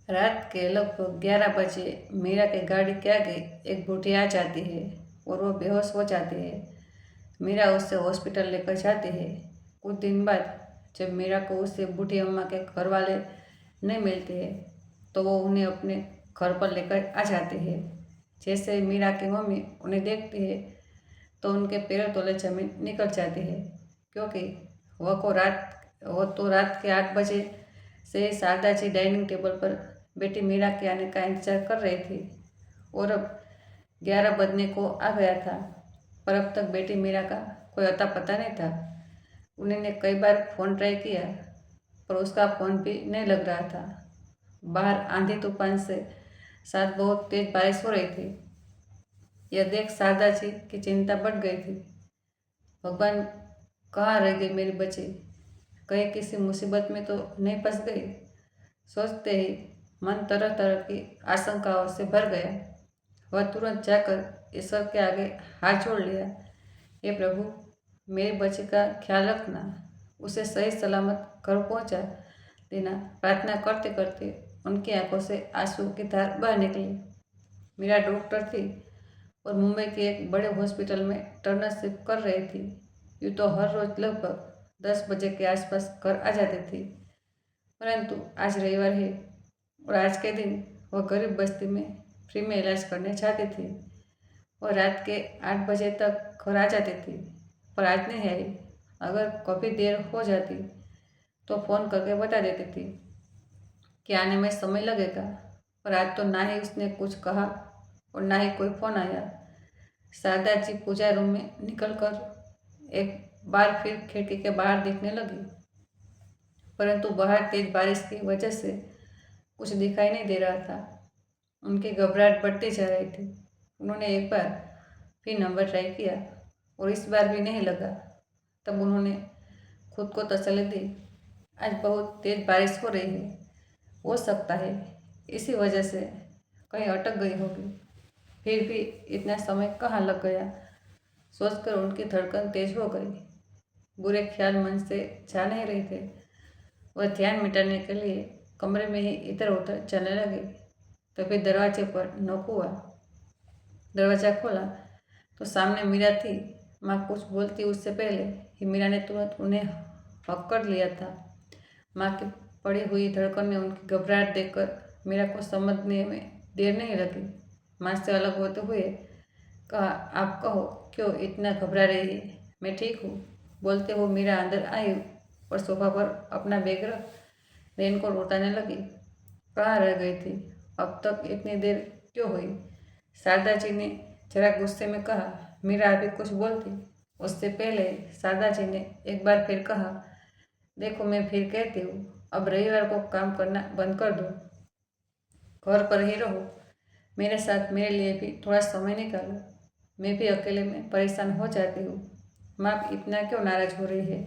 रात के लगभग 11 बजे मीरा की गाड़ी के आगे एक बूढ़ी आ जाती है और वो बेहोश हो जाती है। मीरा उसे हॉस्पिटल लेकर जाती है। कुछ दिन बाद जब मीरा को उससे बूढ़ी अम्मा के घर वाले नहीं मिलते हैं तो वो उन्हें अपने घर पर लेकर आ जाती है। जैसे ही मीरा की मम्मी उन्हें देखती है तो उनके पैरों तले जमीन निकल जाती है, क्योंकि वो तो रात के 8 बजे से शारदा जी डाइनिंग टेबल पर बेटी मीरा के आने का इंतजार कर रही थी और अब 11 बजने को आ गया था, पर अब तक बेटी मीरा का कोई अता पता नहीं था। उन्होंने कई बार फ़ोन ट्राई किया पर उसका फ़ोन भी नहीं लग रहा था। बाहर आंधी तूफान से साथ बहुत तेज बारिश हो रही थी। यह देख शारदा जी की चिंता बढ़ गई थी। भगवान, कहाँ रह गई मेरी बच्ची? कहीं किसी मुसीबत में तो नहीं फंस गई? सोचते ही मन तरह तरह की आशंकाओं से भर गया। वह तुरंत जाकर ईश्वर के आगे हाथ जोड़ लिया। हे प्रभु, मेरी बच्ची का ख्याल रखना, उसे सही सलामत घर पहुंचा देना। प्रार्थना करते करते उनकी आंखों से आंसू की धार बह निकली। मेरा डॉक्टर थी और मुंबई के एक बड़े हॉस्पिटल में टर्नरशिप कर रही थी। यूँ तो हर रोज लगभग 10 बजे के आसपास घर आ जाती थी, परंतु आज रविवार है और आज के दिन वह गरीब बस्ती में फ्री में इलाज करने जाती थी। वह रात के 8 बजे तक घर आ जाती थी, पर आज नहीं आई। अगर कभी देर हो जाती तो फ़ोन करके बता देती थी कि आने में समय लगेगा, पर आज तो ना ही उसने कुछ कहा और ना ही कोई फ़ोन आया। शारदा जी पूजा रूम में निकलकर एक बार फिर खिड़की के बाहर देखने लगी, परंतु बाहर तेज बारिश की वजह से कुछ दिखाई नहीं दे रहा था। उनकी घबराहट बढ़ती जा रही थी। उन्होंने एक बार फिर नंबर ट्राई किया और इस बार भी नहीं लगा। तब उन्होंने खुद को तसल्ली दी, आज बहुत तेज बारिश हो रही है, हो सकता है इसी वजह से कहीं अटक गई होगी। फिर भी इतना समय कहाँ लग गया, सोचकर उनकी धड़कन तेज हो गई। बुरे ख्याल मन से जा नहीं रहे थे। वह ध्यान मिटाने के लिए कमरे में ही इधर उधर चलने लगे। तभी दरवाजे पर नॉक हुआ। दरवाज़ा खोला तो सामने मीरा थी। माँ कुछ बोलती उससे पहले ही मीरा ने तुरंत उन्हें हक कर लिया था। माँ की पड़ी हुई धड़कन में उनकी घबराहट देखकर मीरा को समझने में देर नहीं लगी। माँ से अलग होते हुए कहा, आप कहो, क्यों इतना घबरा रही है? मैं ठीक हूँ। बोलते हुए मीरा अंदर आई और सोफा पर अपना बैग रख रेनकोट उतारने लगी। कहाँ रह गई थी? अब तक इतनी देर क्यों हुई? शारदा जी ने जरा गुस्से में कहा। मीरा अभी कुछ बोलती उससे पहले शारदा जी ने एक बार फिर कहा, देखो मैं फिर कहती हूँ, अब रविवार को काम करना बंद कर दो, घर पर ही रहो। मेरे साथ मेरे लिए भी थोड़ा समय निकालो। मैं भी अकेले में परेशान हो जाती हूँ। माँ इतना क्यों नाराज हो रही है?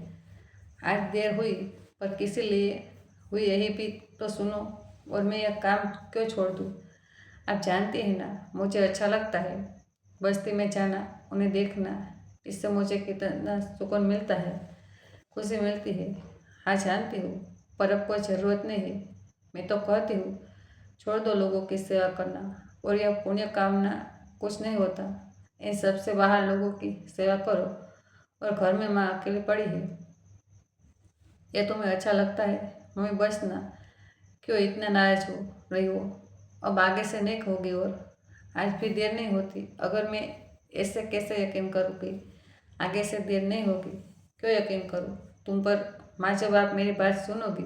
आज देर हुई पर किसी लिए हुई, यही भी तो सुनो। और मैं यह काम क्यों छोड़ दूँ? आप जानती हैं ना, मुझे अच्छा लगता है बस्ती में जाना, उन्हें देखना। इससे मुझे कितना सुकून मिलता है, खुशी मिलती है। हाँ जानती हूँ, पर अब कोई ज़रूरत नहीं है। मैं तो कहती हूँ, छोड़ दो लोगों की सेवा करना और यह पुण्य कामना कुछ नहीं होता। इन सबसे बाहर लोगों की सेवा करो और घर में माँ अकेली पड़ी है। यह तुम्हें अच्छा लगता है? मम्मी बस ना, क्यों इतना नाराज हो रही हो? अब आगे से नहीं होगी और आज भी देर नहीं होती। अगर मैं ऐसे कैसे यकीन करूँ कि आगे से देर नहीं होगी? क्यों यकीन करूँ तुम पर? माँ, जब आप मेरी बात सुनोगी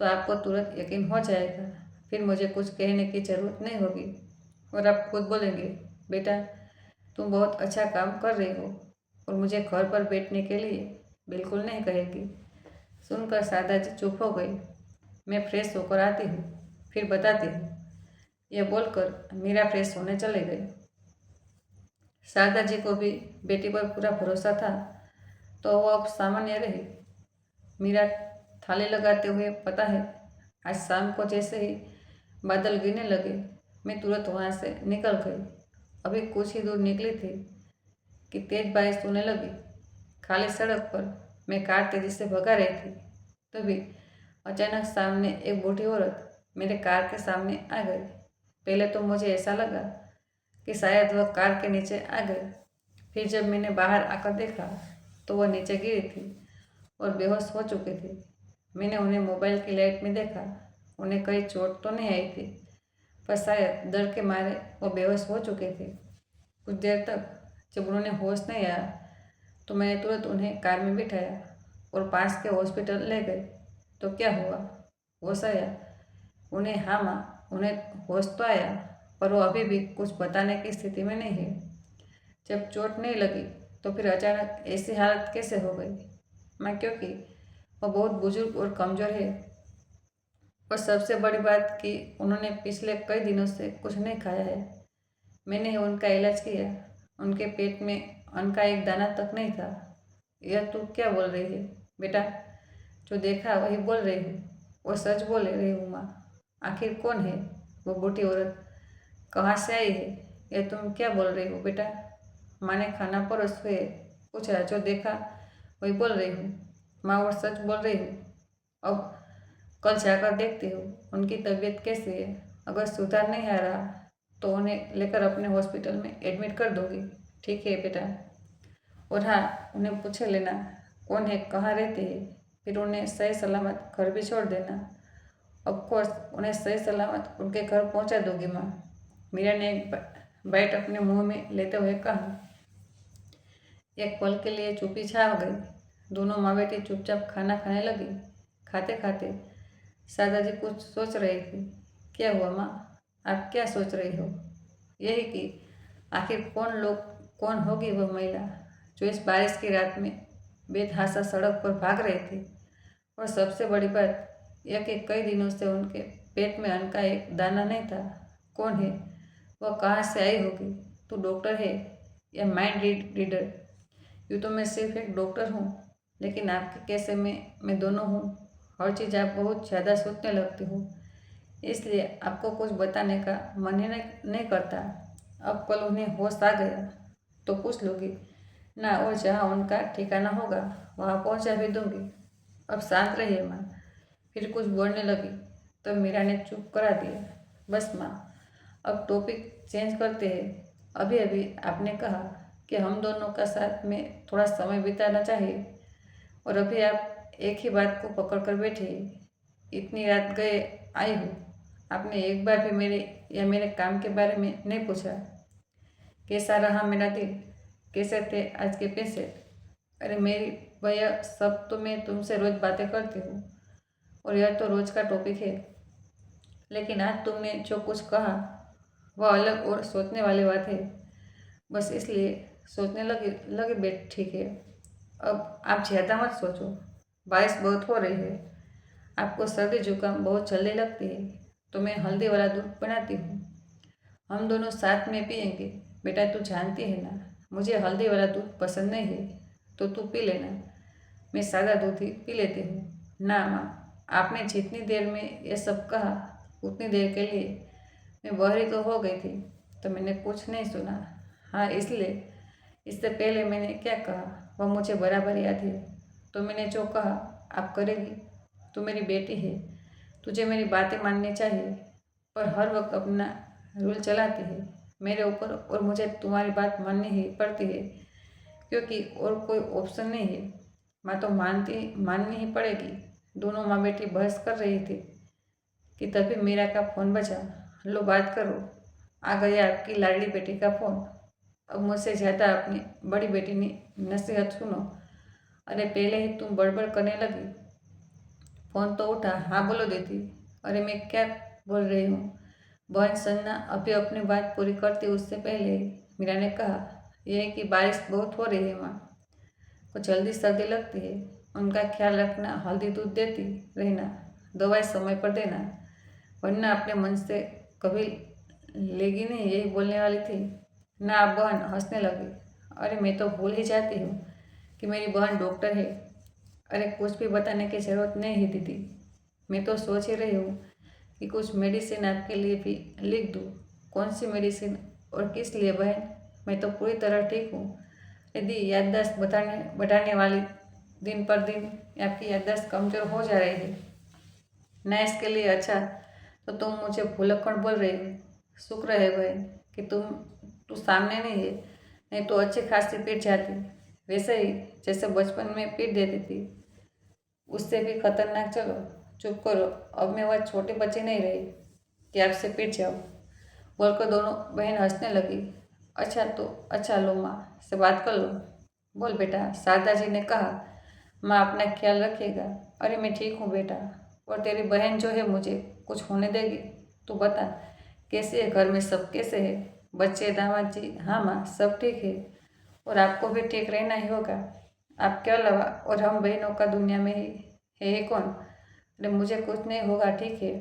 तो आपको तुरंत यकीन हो जाएगा। फिर मुझे कुछ कहने की ज़रूरत नहीं होगी और आप खुद बोलेंगे, बेटा तुम बहुत अच्छा काम कर रही हो, और मुझे घर पर बैठने के लिए बिल्कुल नहीं कहेगी। सुनकर शारदा जी चुप हो गई। मैं फ्रेश होकर आती हूँ, फिर बताती हूँ। यह बोलकर मीरा फ्रेश होने चले गई। शारदा जी को भी बेटी पर पूरा भरोसा था, तो वो अब सामान्य रही। मीरा थाली लगाते हुए, पता है आज शाम को जैसे ही बादल गिरने लगे, मैं तुरंत वहाँ से निकल गई। अभी कुछ ही दूर निकली थी कि तेज बारिश होने लगी। खाली सड़क पर मैं कार तेजी से भगा रही थी, तभी अचानक सामने एक बूढ़ी औरत मेरे कार के सामने आ गई। पहले तो मुझे ऐसा लगा कि शायद वह कार के नीचे आ गई। फिर जब मैंने बाहर आकर देखा तो वह नीचे गिरी थी और बेहोश हो चुकी थी। मैंने उन्हें मोबाइल की लाइट में देखा। उन्हें कहीं चोट तो नहीं आई थी, पर शायद डर के मारे वो बेहोश हो चुके थे। कुछ देर तक जब उन्होंने होश नहीं आया तो मैंने तुरंत उन्हें कार में बिठाया और पास के हॉस्पिटल ले गई। तो क्या हुआ? होश आया उन्हें? हाँ माँ, उन्हें होश तो आया, पर वो अभी भी कुछ बताने की स्थिति में नहीं है। जब चोट नहीं लगी तो फिर अचानक ऐसी हालत कैसे हो गई? माँ, क्योंकि वो बहुत बुजुर्ग और कमज़ोर है, और सबसे बड़ी बात कि उन्होंने पिछले कई दिनों से कुछ नहीं खाया है। मैंने उनका इलाज किया, उनके पेट में अन्न का एक दाना तक नहीं था। यह तू क्या बोल रही है बेटा? जो देखा वही बोल रही हूँ, वो सच बोल रही हूँ माँ। आखिर कौन है वो बूढ़ी औरत? कहाँ से आई है? यह तुम क्या बोल रही हो बेटा? माँ ने खाना परोस हुए पूछा। जो देखा वही बोल रही हूँ माँ, और सच बोल रही हूँ। अब कल जाकर देखती हूँ उनकी तबीयत कैसी है। अगर सुधार नहीं आ रहा तो उन्हें लेकर अपने हॉस्पिटल में एडमिट कर दूँगी। ठीक है बेटा? और हाँ, उन्हें पूछे लेना कौन है, कहाँ रहती है, फिर उन्हें सही सलामत घर भी छोड़ देना। ऑफकोर्स उन्हें सही सलामत उनके घर पहुँचा दूँगी माँ। मीरा ने एक बाइट अपने मुंह में लेते हुए कहा। एक पल के लिए चुप्पी छा गई। दोनों माँ बेटी चुपचाप खाना खाने लगी। खाते खाते शारदा जी कुछ सोच रही थी। क्या हुआ माँ? आप क्या सोच रही हो? यही कि आखिर कौन होगी वह महिला जो इस बारिश की रात में बेतहाशा सड़क पर भाग रही थी। और सबसे बड़ी बात यह कि कई दिनों से उनके पेट में अन्न का एक दाना नहीं था। कौन है वह? कहाँ से आई होगी? तू डॉक्टर है या माइंड रीडर? यूँ तो मैं सिर्फ एक डॉक्टर हूँ, लेकिन आपके केस में मैं दोनों हूँ। हर चीज़ आप बहुत ज़्यादा सोचने लगती हूँ, इसलिए आपको कुछ बताने का मन ही नहीं करता। अब कल उन्हें होश आ गया तो पूछ लूँगी ना, और जहाँ उनका ठिकाना होगा वहाँ पहुँचा भी दूँगी। अब शांत रहिए माँ। फिर कुछ बोलने लगी तो मीरा ने चुप करा दिया। बस माँ, अब टॉपिक चेंज करते हैं। अभी अभी आपने कहा कि हम दोनों का साथ में थोड़ा समय बिताना चाहिए, और अभी आप एक ही बात को पकड़ कर बैठे। इतनी रात गए आई हूँ, आपने एक बार भी मेरे काम के बारे में नहीं पूछा। कैसा रहा मेरा दिन? कैसे थे आज के पैसे? अरे मेरी भैया, सब तो मैं तुमसे रोज़ बातें करती हूँ और यह तो रोज़ का टॉपिक है, लेकिन आज तुमने जो कुछ कहा वह अलग और सोचने वाली बात है। बस इसलिए सोचने लगे बैठ। ठीक है, अब आप ज़्यादा मत सोचो। बारिश बहुत हो रही है, आपको सर्दी जुकाम बहुत जल्दी लगती है, तो मैं हल्दी वाला दूध बनाती हूँ। हम दोनों साथ में पियेंगे। बेटा, तू जानती है ना, मुझे हल्दी वाला दूध पसंद नहीं है, तो तू पी लेना। मैं सादा दूध ही पी लेती हूँ। ना माँ, आपने जितनी देर में ये सब कहा उतनी देर के लिए मैं बहरी तो हो गई थी, तो मैंने कुछ नहीं सुना। हाँ, इसलिए इससे पहले मैंने क्या कहा वह मुझे बराबर याद है। तो मैंने जो कहा आप करेगी। तू मेरी बेटी है, तुझे मेरी बातें माननी चाहिए, पर हर वक्त अपना रूल चलाती है मेरे ऊपर, और मुझे तुम्हारी बात माननी ही पड़ती है, क्योंकि और कोई ऑप्शन नहीं है। माँ तो माननी ही पड़ेगी। दोनों माँ बेटी बहस कर रही थी कि तभी मीरा का फ़ोन बजा। लो, बात करो। आ गया आपकी लाडली बेटी का फ़ोन। अब मुझसे ज़्यादा अपनी बड़ी बेटी ने नसीहत सुनो। अरे पहले ही तुम बड़बड़ करने लगी। फ़ोन तो उठा। हाँ बोलो दीदी। अरे मैं क्या बोल रही हूँ बहन? सन्ना अभी अपनी बात पूरी करती उससे पहले मीरा ने कहा, यह है कि बारिश बहुत हो रही है माँ, को जल्दी सर्दी लगती है। उनका ख्याल रखना, हल्दी दूध देती रहना, दवाई समय पर देना, वरना अपने मन से कभी लेगी नहीं। यही बोलने वाली थी ना। आप बहन हंसने लगी। अरे मैं तो भूल ही जाती हूँ कि मेरी बहन डॉक्टर है। अरे कुछ भी बताने की ज़रूरत नहीं है दीदी, मैं तो सोच ही रही हूँ कि कुछ मेडिसिन आपके लिए भी लिख दूँ। कौन सी मेडिसिन और किस लिए बहन? मैं तो पूरी तरह ठीक हूँ। यदि याददाश्त बढ़ाने वाली दिन पर दिन आपकी याददाश्त कमज़ोर हो जा रही है ना, इसके लिए अच्छा तो तुम मुझे भुलक्कड़ बोल रही हो। शुक्र है बहन कि तू सामने नहीं है, नहीं तो अच्छी खासी पीट जाती, वैसे ही जैसे बचपन में पीट देती थी, उससे भी खतरनाक। चलो चुप करो, अब मैं वह छोटे बच्चे नहीं रही कि आपसे पीट जाओ। बोलकर दोनों बहन हंसने लगी। अच्छा तो अच्छा, लो माँ से बात कर लो। बोल बेटा, शारदा जी ने कहा माँ अपना ख्याल रखिएगा। अरे मैं ठीक हूँ बेटा, और तेरी बहन जो है मुझे कुछ होने देगी? तू बता कैसे है, घर में सब कैसे है, बच्चे दामाद जी? हाँ माँ सब ठीक है, और आपको भी ठीक रहना ही होगा। आपके अलावा और हम बहनों का दुनिया में है कौन? अरे मुझे कुछ नहीं होगा, ठीक है।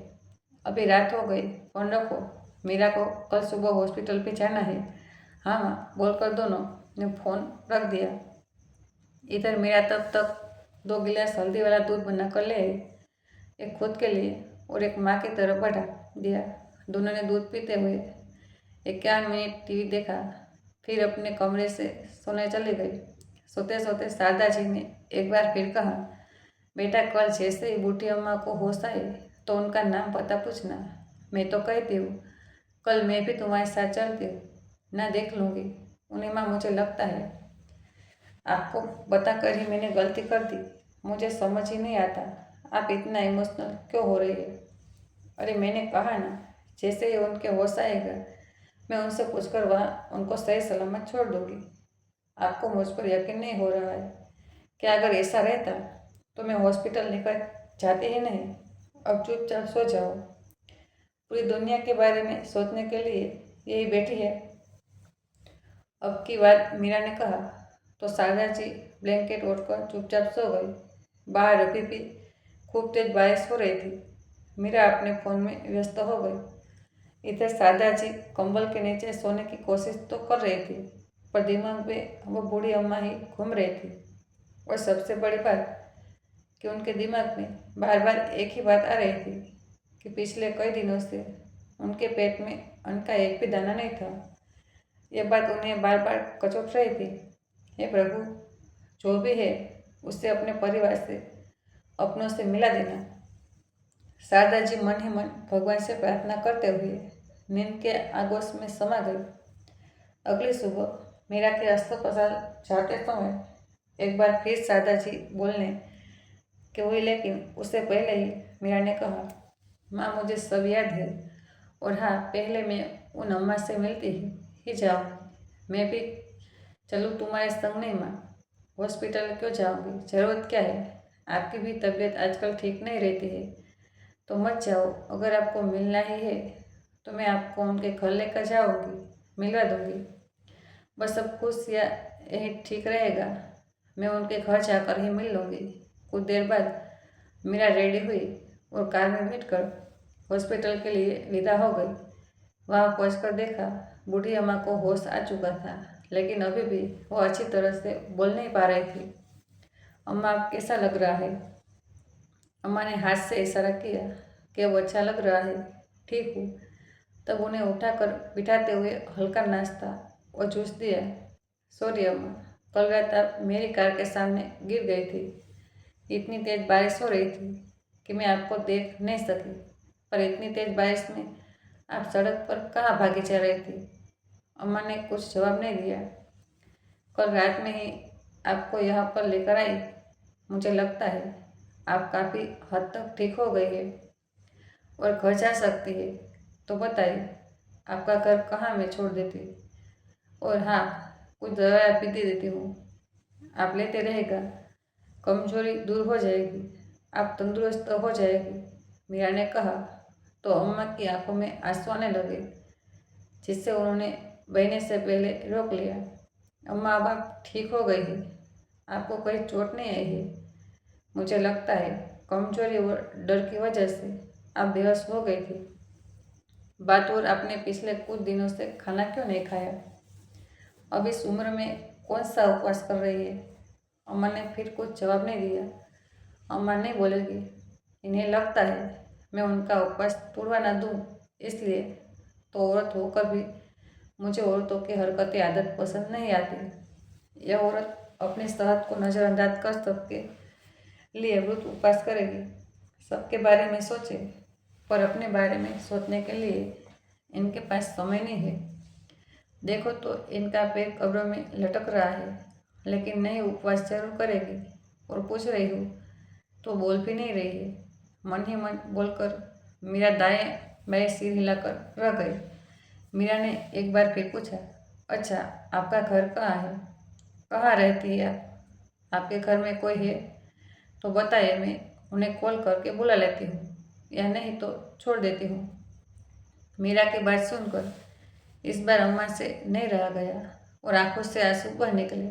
अभी रात हो गई, फोन रखो, मीरा को कल सुबह हॉस्पिटल पे जाना है। हाँ माँ बोलकर दोनों ने फोन रख दिया। इधर मीरा तब तक 2 गिलास हल्दी वाला दूध बना कर ले आई, एक खुद के लिए और एक माँ की तरफ बढ़ा दिया। दोनों ने दूध पीते हुए 51 मिनट टीवी देखा, फिर अपने कमरे से सोने चली गई। सोते सोते शारदा जी ने एक बार फिर कहा, बेटा कल जैसे ही बूढ़ी अम्मा को होश आए तो उनका नाम पता पूछना। मैं तो कहती हूँ कल मैं भी तुम्हारे साथ चलती हूँ, ना देख लूँगी उन्हें। माँ मुझे लगता है आपको बताकर ही मैंने गलती कर दी, मुझे समझ ही नहीं आता आप इतना इमोशनल क्यों हो रही है। अरे मैंने कहा ना, जैसे ही उनके होश आएगा मैं उनसे पूछकर वहाँ उनको सही सलामत छोड़ दूँगी। आपको मुझ पर यकीन नहीं हो रहा है क्या? अगर ऐसा रहता तो मैं हॉस्पिटल लेकर जाती ही नहीं। अब चुपचाप सो जाओ, पूरी दुनिया के बारे में सोचने के लिए यही बैठी है। अब की बात मीरा ने कहा तो शारदा जी ब्लैंकेट ओढ़कर चुपचाप सो गई। बाहर अभी भी खूब तेज बारिश हो रही थी। मीरा अपने फ़ोन में व्यस्त हो गई। इधर शारदा जी कंबल के नीचे सोने की कोशिश तो कर रही थी, पर दिमाग में वो बूढ़ी अम्मा ही घूम रही थी। और सबसे बड़ी बात कि उनके दिमाग में बार बार एक ही बात आ रही थी कि पिछले कई दिनों से उनके पेट में अन्न का एक भी दाना नहीं था। ये बात उन्हें बार बार कचोट रही थी। हे प्रभु, जो भी है उससे अपने परिवार से, अपनों से मिला देना। शारदा जी मन ही मन भगवान से प्रार्थना करते हुए नींद के आगोश में समा गई। अगली सुबह मीरा के अस्पताल जाते समय एक बार फिर शारदा जी बोलने कि हुई, लेकिन उससे पहले ही मीरा ने कहा, माँ मुझे सब याद है, और हाँ पहले मैं उन अम्मा से मिलती ही जाऊँ। मैं भी चलूँ तुम्हारे संग? नहीं माँ, हॉस्पिटल क्यों जाओगी, ज़रूरत क्या है? आपकी भी तबीयत आजकल ठीक नहीं रहती है, तो मत जाओ। अगर आपको मिलना ही है तो मैं आपको उनके घर लेकर जाऊँगी, मिलवा दूँगी। बस अब खुश या यही ठीक रहेगा, मैं उनके घर जाकर ही मिल लूँगी। कुछ देर बाद मीरा रेडी हुई और कार में बैठकर हॉस्पिटल के लिए विदा हो गई। वहाँ पहुंचकर देखा बूढ़ी अम्मा को होश आ चुका था, लेकिन अभी भी वो अच्छी तरह से बोल नहीं पा रही थी। अम्मा अब कैसा लग रहा है? अम्मा ने हाथ से इशारा किया कि अब अच्छा लग रहा है, ठीक हूँ। तब उन्हें उठाकर बिठाते हुए हल्का नाश्ता और जूस दिया। सॉरी अम्मा, कल रात आप मेरी कार के सामने गिर गई थी। इतनी तेज बारिश हो रही थी कि मैं आपको देख नहीं सकी, पर इतनी तेज बारिश में आप सड़क पर कहाँ भागी जा रही थी? अम्मा ने कुछ जवाब नहीं दिया। कल रात में ही आपको यहाँ पर लेकर आई। मुझे लगता है आप काफ़ी हद तक ठीक हो गई है और घर जा सकती है। तो बताइए आपका घर कहाँ मैं छोड़ देती, और हाँ कुछ दवाई भी दे देती हूँ, आप लेते रहेगा, कमजोरी दूर हो जाएगी, आप तंदुरुस्त हो जाएगी। मीरा ने कहा तो अम्मा की आंखों में आंसू आने लगे, जिससे उन्होंने बहने से पहले रोक लिया। अम्मा अब आप ठीक हो गई है, आपको कोई चोट नहीं आई है। मुझे लगता है कमजोरी और डर की वजह से आप बेहोश हो गई थी। बात और आपने पिछले कुछ दिनों से खाना क्यों नहीं खाया? अब इस उम्र में कौन सा उपवास कर रही है? अम्मा ने फिर कुछ जवाब नहीं दिया। अम्मा नहीं बोलेगी, इन्हें लगता है मैं उनका उपवास तोड़वा ना दूँ, इसलिए। तो औरत होकर भी मुझे औरतों की हरकतें आदत पसंद नहीं आती। यह औरत अपनी सेहत को नज़रअंदाज कर सबके लिए व्रत उपवास करेगी, सबके बारे में सोचे, पर अपने बारे में सोचने के लिए इनके पास समय नहीं है। देखो तो इनका पैर कब्रों में लटक रहा है, लेकिन नहीं, उपवास जरूर करेगी। और पूछ रही हूँ तो बोल भी नहीं रही है। मन ही मन बोलकर मीरा दाएं बाएं सिर हिलाकर रह गई। मीरा ने एक बार फिर पूछा, अच्छा, आपका घर कहाँ है? कहाँ रहती है आप? आपके घर में कोई है तो बताइए, मैं उन्हें कॉल करके बुला लेती हूँ, या नहीं तो छोड़ देती हूँ। मीरा की बात सुनकर इस बार अम्मा से नहीं रहा गया और आंखों से आंसू बह निकले।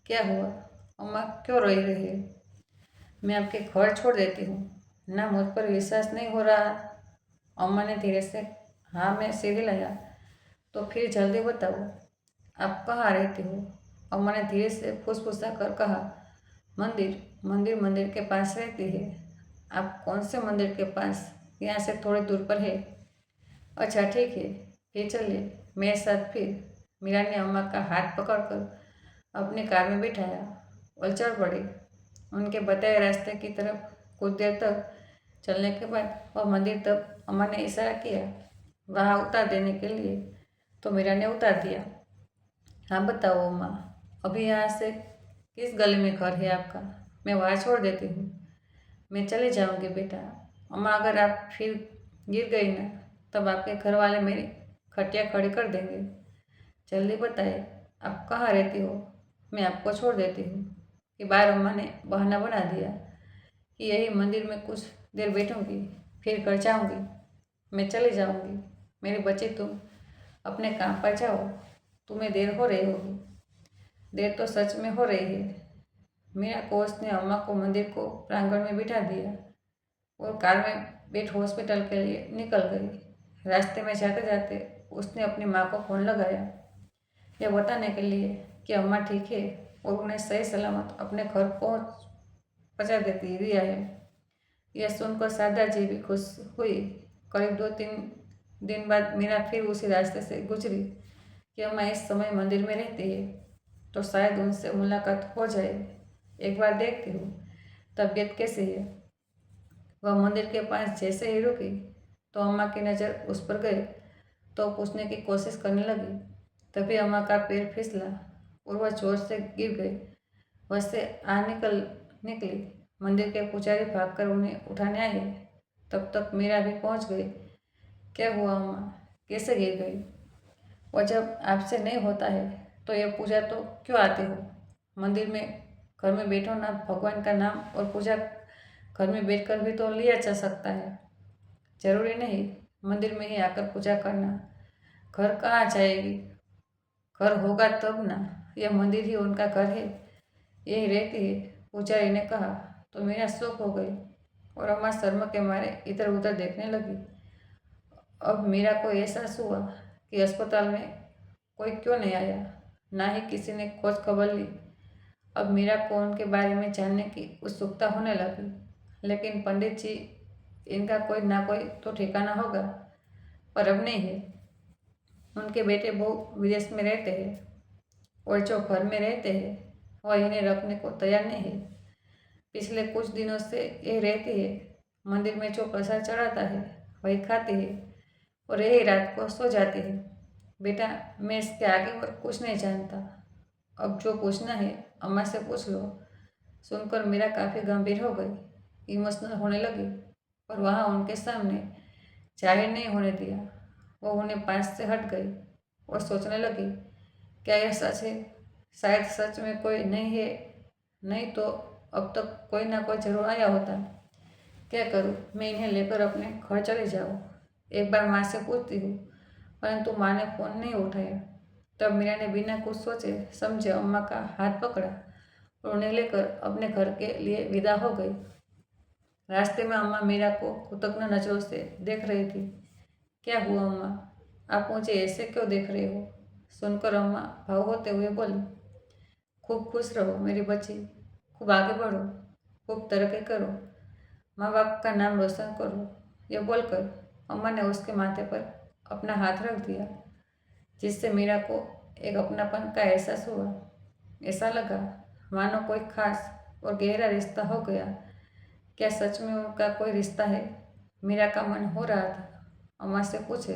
क्या हुआ अम्मा, क्यों रोई रही है? मैं आपके घर छोड़ देती हूँ ना, मुझ पर विश्वास नहीं हो रहा? अम्मा ने धीरे से हाँ में सिर हिलाया। तो फिर जल्दी बताओ, आप कहाँ रहती हो? अम्मा ने धीरे से फुसफुसा कर कहा, मंदिर के पास रहती है। आप कौन से मंदिर के पास? यहाँ से थोड़ी दूर पर है। अच्छा ठीक है, फिर चलिए मेरे साथ। फिर मीरा ने अम्मा का हाथ पकड़कर अपनी कार में बिठाया और चल पड़ी। उनके बताए रास्ते की तरफ कुछ देर तक चलने के बाद वह मंदिर तक अम्मा ने इशारा किया वहाँ उतार देने के लिए, तो मीरा ने उतार दिया। हाँ बताओ अम्मा, अभी यहाँ से किस गली में घर है आपका? मैं वहाँ छोड़ देती हूँ। मैं चले जाऊँगी बेटा। अम्मा, अगर आप फिर गिर गई ना, तब आपके घर वाले मेरी खटिया खड़ी कर देंगे। जल्दी बताए, आप कहाँ रहती हो? मैं आपको छोड़ देती हूँ। कि बार अम्मा ने बहाना बना दिया कि यही मंदिर में कुछ देर बैठूंगी, फिर घर जाऊँगी। मैं चली जाऊँगी। मेरे बच्चे, तुम अपने काम पर जाओ, तुम्हें देर हो रही होगी। देर तो सच में हो रही है। मीरा कोच ने अम्मा को मंदिर को प्रांगण में बिठा दिया और कार में बैठ हॉस्पिटल के लिए निकल गई। रास्ते में जाते जाते उसने अपनी माँ को फ़ोन लगाया, यह बताने के लिए कि अम्मा ठीक है और उन्हें सही सलामत अपने घर पहुँचा देती दिया है। यह सुनकर शारदा जी भी खुश हुई। करीब 2-3 दिन बाद मीरा फिर उसी रास्ते से गुजरी कि अम्मा इस समय मंदिर में रहती है, तो शायद उनसे मुलाकात हो जाए। एक बार देखती हूँ तबीयत कैसी है। वह मंदिर के पास जैसे ही रुकी तो अम्मा की नज़र उस पर गई, तो पूछने की कोशिश करने लगी। तभी अम्मा का पैर फिसला और वह जोर से गिर गई। वह से निकली। मंदिर के पुजारी भागकर उन्हें उठाने आए। तब तक मीरा भी पहुंच गई। क्या हुआ अम्मा, कैसे गिर गई? और जब आपसे नहीं होता है तो यह पूजा तो क्यों आते हो? मंदिर में घर में बैठो ना, भगवान का नाम और पूजा घर में बैठकर भी तो लिया जा सकता है। जरूरी नहीं मंदिर में ही आकर पूजा करना। घर कहाँ जाएगी? घर होगा तब ना, यह मंदिर ही उनका घर है, यही रहती है, पुजारी ने कहा। तो मीरा शौक हो गई और अम्मा शर्म के मारे इधर उधर देखने लगी। अब मीरा को एहसास हुआ कि अस्पताल में कोई क्यों नहीं आया, ना ही किसी ने खोज खबर ली। अब मीरा को उनके बारे में जानने की उत्सुकता होने लगी। लेकिन पंडित जी, इनका कोई ना कोई तो ठिकाना होगा, पर अब नहीं है। उनके बेटे बहू विदेश में रहते हैं और जो घर में रहते हैं वह इन्हें रखने को तैयार नहीं है। पिछले कुछ दिनों से यह रहती है, मंदिर में जो प्रसाद चढ़ाता है वही खाती है और यही रात को सो जाती है। बेटा, मैं इसके आगे और कुछ नहीं जानता। अब जो पूछना है अम्मा से पूछ लो। सुनकर मीरा काफ़ी गंभीर हो गई, इमोशनल होने लगी, पर वहाँ उनके सामने जाहिर नहीं होने दिया। वो उन्हें पास से हट गई और सोचने लगी, क्या यह सच है? शायद सच में कोई नहीं है, नहीं तो अब तक कोई ना कोई जरूर आया होता। क्या करूँ, मैं इन्हें लेकर अपने घर चले जाऊँ? एक बार माँ से पूछती हूँ, परंतु माँ ने फ़ोन नहीं उठाया। तब मीरा ने बिना कुछ सोचे समझे अम्मा का हाथ पकड़ा और उन्हें लेकर अपने घर के लिए विदा हो गई। रास्ते में अम्मा मीरा को कृतज्ञ नजरों से देख रही थी। क्या हुआ अम्मा, आप मुझे ऐसे क्यों देख रहे हो? सुनकर अम्मा भाव होते हुए बोली, खूब खुश रहो मेरी बच्ची, खूब आगे बढ़ो, खूब तरक्की करो, माँ बाप का नाम रोशन करो। यह बोलकर अम्मा ने उसके माथे पर अपना हाथ रख दिया, जिससे मीरा को एक अपनापन का एहसास हुआ। ऐसा लगा मानो कोई खास और गहरा रिश्ता हो गया। क्या सच में उनका कोई रिश्ता है? मीरा का मन हो रहा था अम्मा से पूछे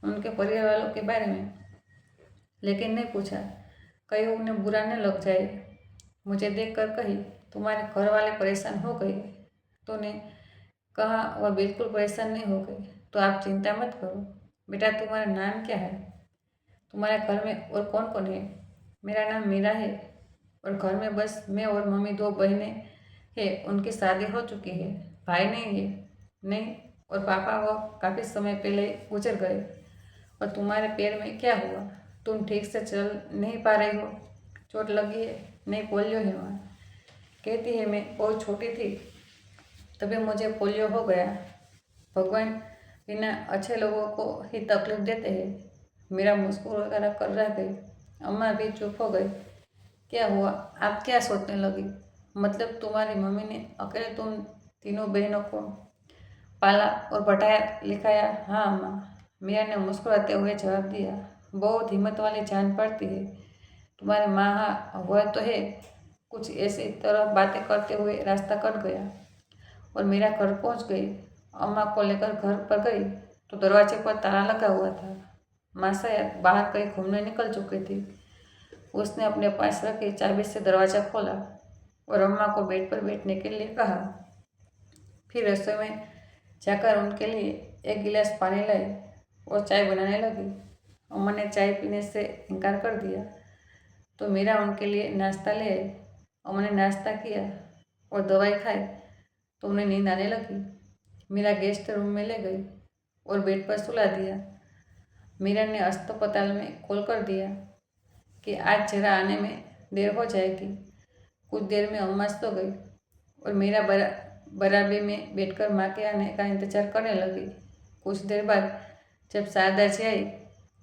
उनके परिवार वालों के बारे में, लेकिन नहीं पूछा, कहीं उन्हें बुरा न लग जाए। मुझे देखकर कही, तुम्हारे घर वाले परेशान हो गए? तूने कहा वह बिल्कुल परेशान नहीं हो गए, तो आप चिंता मत करो। बेटा तुम्हारा नाम क्या है? तुम्हारे घर में और कौन कौन है? मेरा नाम मीरा है और घर में बस मैं और मम्मी, 2 बहनें हैं। उनकी शादी हो चुकी है, भाई नहीं है। नहीं, और पापा वो काफ़ी समय पहले गुजर गए। और तुम्हारे पैर में क्या हुआ? तुम ठीक से चल नहीं पा रही हो? चोट लगी है? नहीं, पोलियो है वहाँ। कहती है मैं बहुत छोटी थी तभी मुझे पोलियो हो गया। भगवान बिना अच्छे लोगों को ही तकलीफ देते हैं। मेरा मुस्कुरा कर रह गई। अम्मा भी चुप हो गई। क्या हुआ? आप क्या सोचने लगी? मतलब तुम्हारी मम्मी ने अकेले तुम तीनों बहनों को पाला और पढ़ाया लिखाया? हाँ अम्मा, मिया ने मुस्कुराते हुए जवाब दिया। बहुत हिम्मत वाली जान पड़ती है तुम्हारी माँ। हाँ वह तो है। कुछ ऐसी तरह बातें करते हुए रास्ता कट गया और मेरा घर पहुंच गई। अम्मा को लेकर घर पर गई तो दरवाजे पर ताला लगा हुआ था। माँ शायद बाहर कहीं घूमने निकल चुकी थी। उसने अपने पास रखी चाबी से दरवाज़ा खोला और अम्मा को बेड पर बैठने के लिए कहा। फिर रसोई में जाकर उनके लिए एक गिलास पानी लाई और चाय बनाने लगी। अम्मा ने चाय पीने से इनकार कर दिया तो मीरा उनके लिए नाश्ता ले आई। अम्मा ने नाश्ता किया और दवाई खाई तो उन्हें नींद आने लगी। मीरा गेस्ट रूम में ले गई और बेड पर सुला दिया। मीरा ने अस्पताल में कॉल कर दिया कि आज जरा आने में देर हो जाएगी। कुछ देर में अम्मा सो गई और मीरा बरामदे में बैठकर माँ के आने का इंतजार करने लगी। कुछ देर बाद जब शारदा जी आई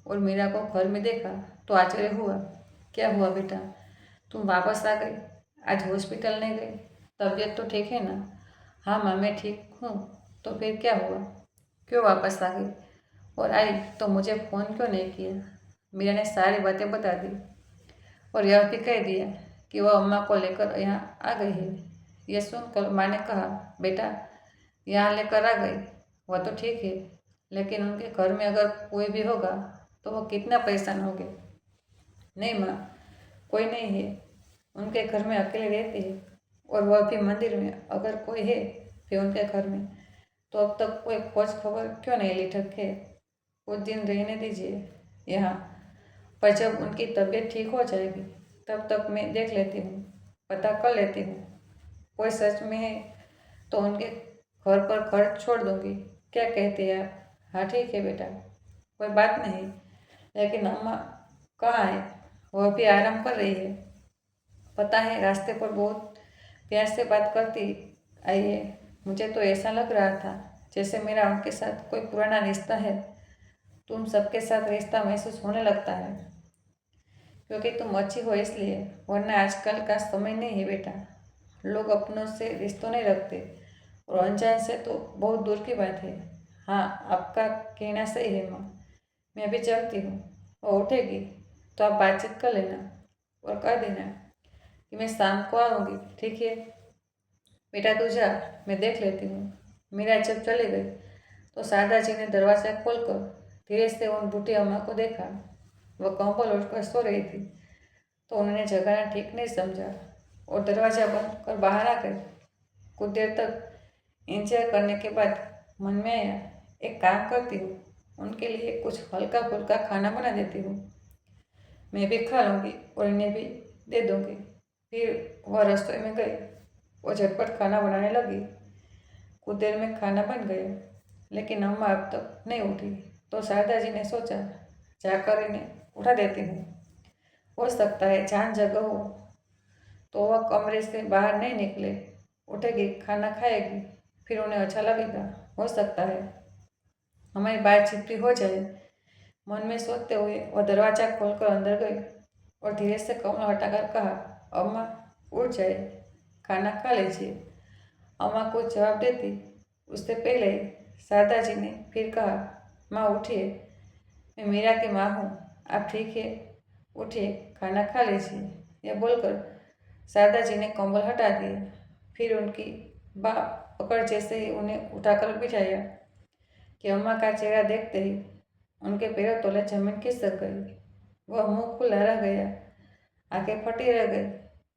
और मीरा को घर में देखा तो आश्चर्य हुआ। क्या हुआ बेटा, तुम वापस आ गई? आज हॉस्पिटल नहीं गई? तबीयत तो ठीक है ना? हाँ माँ, मैं ठीक हूँ। तो फिर क्या हुआ? क्यों वापस आ गई? और आई तो मुझे फ़ोन क्यों नहीं किया? मीरा ने सारी बातें बता दी और यह भी कह दिया कि वह अम्मा को लेकर यहाँ आ गई है। यह सुनकर माँ ने कहा, बेटा यहाँ लेकर आ गई वह तो ठीक है, लेकिन उनके घर में अगर कोई भी होगा तो वो कितना परेशान होंगे। नहीं माँ, कोई नहीं है। उनके घर में अकेले रहती है और वह भी मंदिर में। अगर कोई है भी उनके घर में तो अब तक कोई खोज खबर क्यों नहीं ली ठग है? कुछ दिन रहने दीजिए यहाँ, पर जब उनकी तबीयत ठीक हो जाएगी तब तक मैं देख लेती हूँ, पता कर लेती हूँ। कोई सच में है तो उनके घर पर खर्च छोड़ दूँगी। क्या कहते हैं आप? हाँ ठीक है बेटा, कोई बात नहीं। लेकिन अम्मा कहाँ है? वह भी आराम कर रही है। पता है रास्ते पर बहुत प्यार से बात करती आई है। मुझे तो ऐसा लग रहा था जैसे मेरा उनके साथ कोई पुराना रिश्ता है। तुम सबके साथ रिश्ता महसूस होने लगता है क्योंकि तुम अच्छी हो इसलिए, वरना आजकल का समय नहीं है बेटा। लोग अपनों से रिश्तों नहीं रखते और अनजान से तो बहुत दूर की बात है। हाँ आपका कहना सही है माँ, मैं अभी चलती हूँ। वो उठेगी तो आप बातचीत कर लेना और कह देना कि मैं शाम को आऊँगी, ठीक है? बेटा तू जा, मैं देख लेती हूँ। मीरा जब चली गई तो शारदा जी ने दरवाज़ा खोलकर धीरे से उन बूढ़ी अम्मा को देखा। वह कंबल ओढ़कर सो रही थी तो उन्होंने जगाना ठीक नहीं समझा और दरवाज़ा बंद कर बाहर आ गए। कुछ देर तक इंतजार करने के बाद मन में आया, एक काम करती हूँ, उनके लिए कुछ हल्का फुल्का खाना बना देती हूँ। मैं भी खा लूँगी और इन्हें भी दे दूँगी। फिर वह रसोई में गई और झटपट खाना बनाने लगी। कुछ देर में खाना बन गया लेकिन अम्मा अब तक नहीं उठी तो शारदा जी ने सोचा जाकर इन्हें उठा देती हूँ। हो सकता है जान जगह हो तो वह कमरे से बाहर नहीं निकले। उठेगी, खाना खाएगी, फिर उन्हें अच्छा लगेगा। हो सकता है हमारी बातचीत भी हो जाए। मन में सोचते हुए वह दरवाज़ा खोलकर अंदर गई और धीरे से कमर हटाकर कहा, अम्मा उठ जाए, खाना खा लीजिए। अम्मा को जवाब देती उससे पहले शारदा जी ने फिर कहा, माँ उठिए, मैं मीरा की माँ हूँ, आप ठीक है? उठिए, खाना खा लीजिए। यह बोलकर शारदा जी ने कंबल हटा दिया। फिर उनकी पकड़ जैसे ही उन्हें उठाकर बिठाया कि अम्मा का चेहरा देखते ही उनके पैरों तले जमीन खिसक गई। वह मुंह खुला रह गया, आंखें फटी रह गई।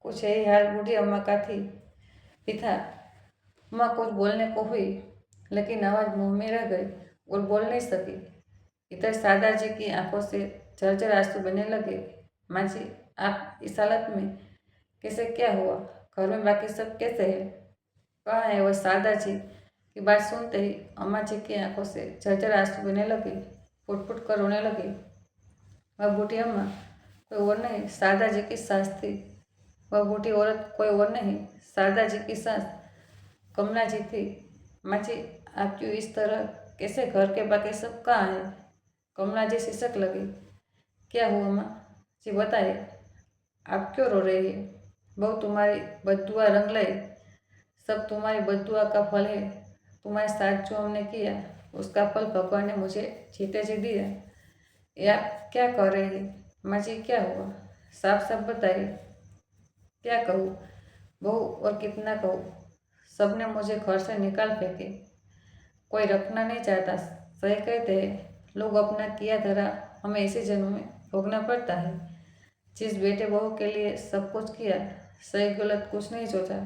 कुछ यही हाल बूढ़ी अम्मा का थी भी था। अम्मा कुछ बोलने को हुई, लेकिन आवाज़ मुंह में रह गई और बोल नहीं सकी। इधर शारदा जी की आंखों से झरझर आंसू बहने लगे। माँ जी, आप इस हालत में कैसे, क्या हुआ? घर में बाकी सब कैसे है? कहाँ है वह? शारदा जी की बात सुनते ही अम्मा जी की आंखों से झरझर आंसू बहने लगे, फुट फुट कर रोने लगी। वह बूढ़ी अम्मा कोई और नहीं, शारदा जी की सास थी। वह बूढ़ी औरत कोई और नहीं, शारदा जी की सास कमला जी थी। माँ जी, आप क्यों इस तरह, कैसे? घर के बाकी सब कहाँ है? कमला जी सिसक लगी। क्या हुआ माँ जी, बताइए, आप क्यों रो रही है? बहू, तुम्हारी बद्दुआ रंग लाई, सब तुम्हारी बद्दुआ का फल है। तुम्हारे साथ जो हमने किया उसका फल भगवान ने मुझे जीते जी दिया। ये आप क्या कह रही है? माँ जी, क्या हुआ? साफ साफ बताइए। क्या कहूँ बहू, और कितना कहूँ? सबने मुझे घर से निकाल फेंके, कोई रखना नहीं चाहता। सही कहते हैं लोग, अपना किया धरा हमें इसी जन्म में भोगना पड़ता है। जिस बेटे बहू के लिए सब कुछ किया, सही गलत कुछ नहीं सोचा,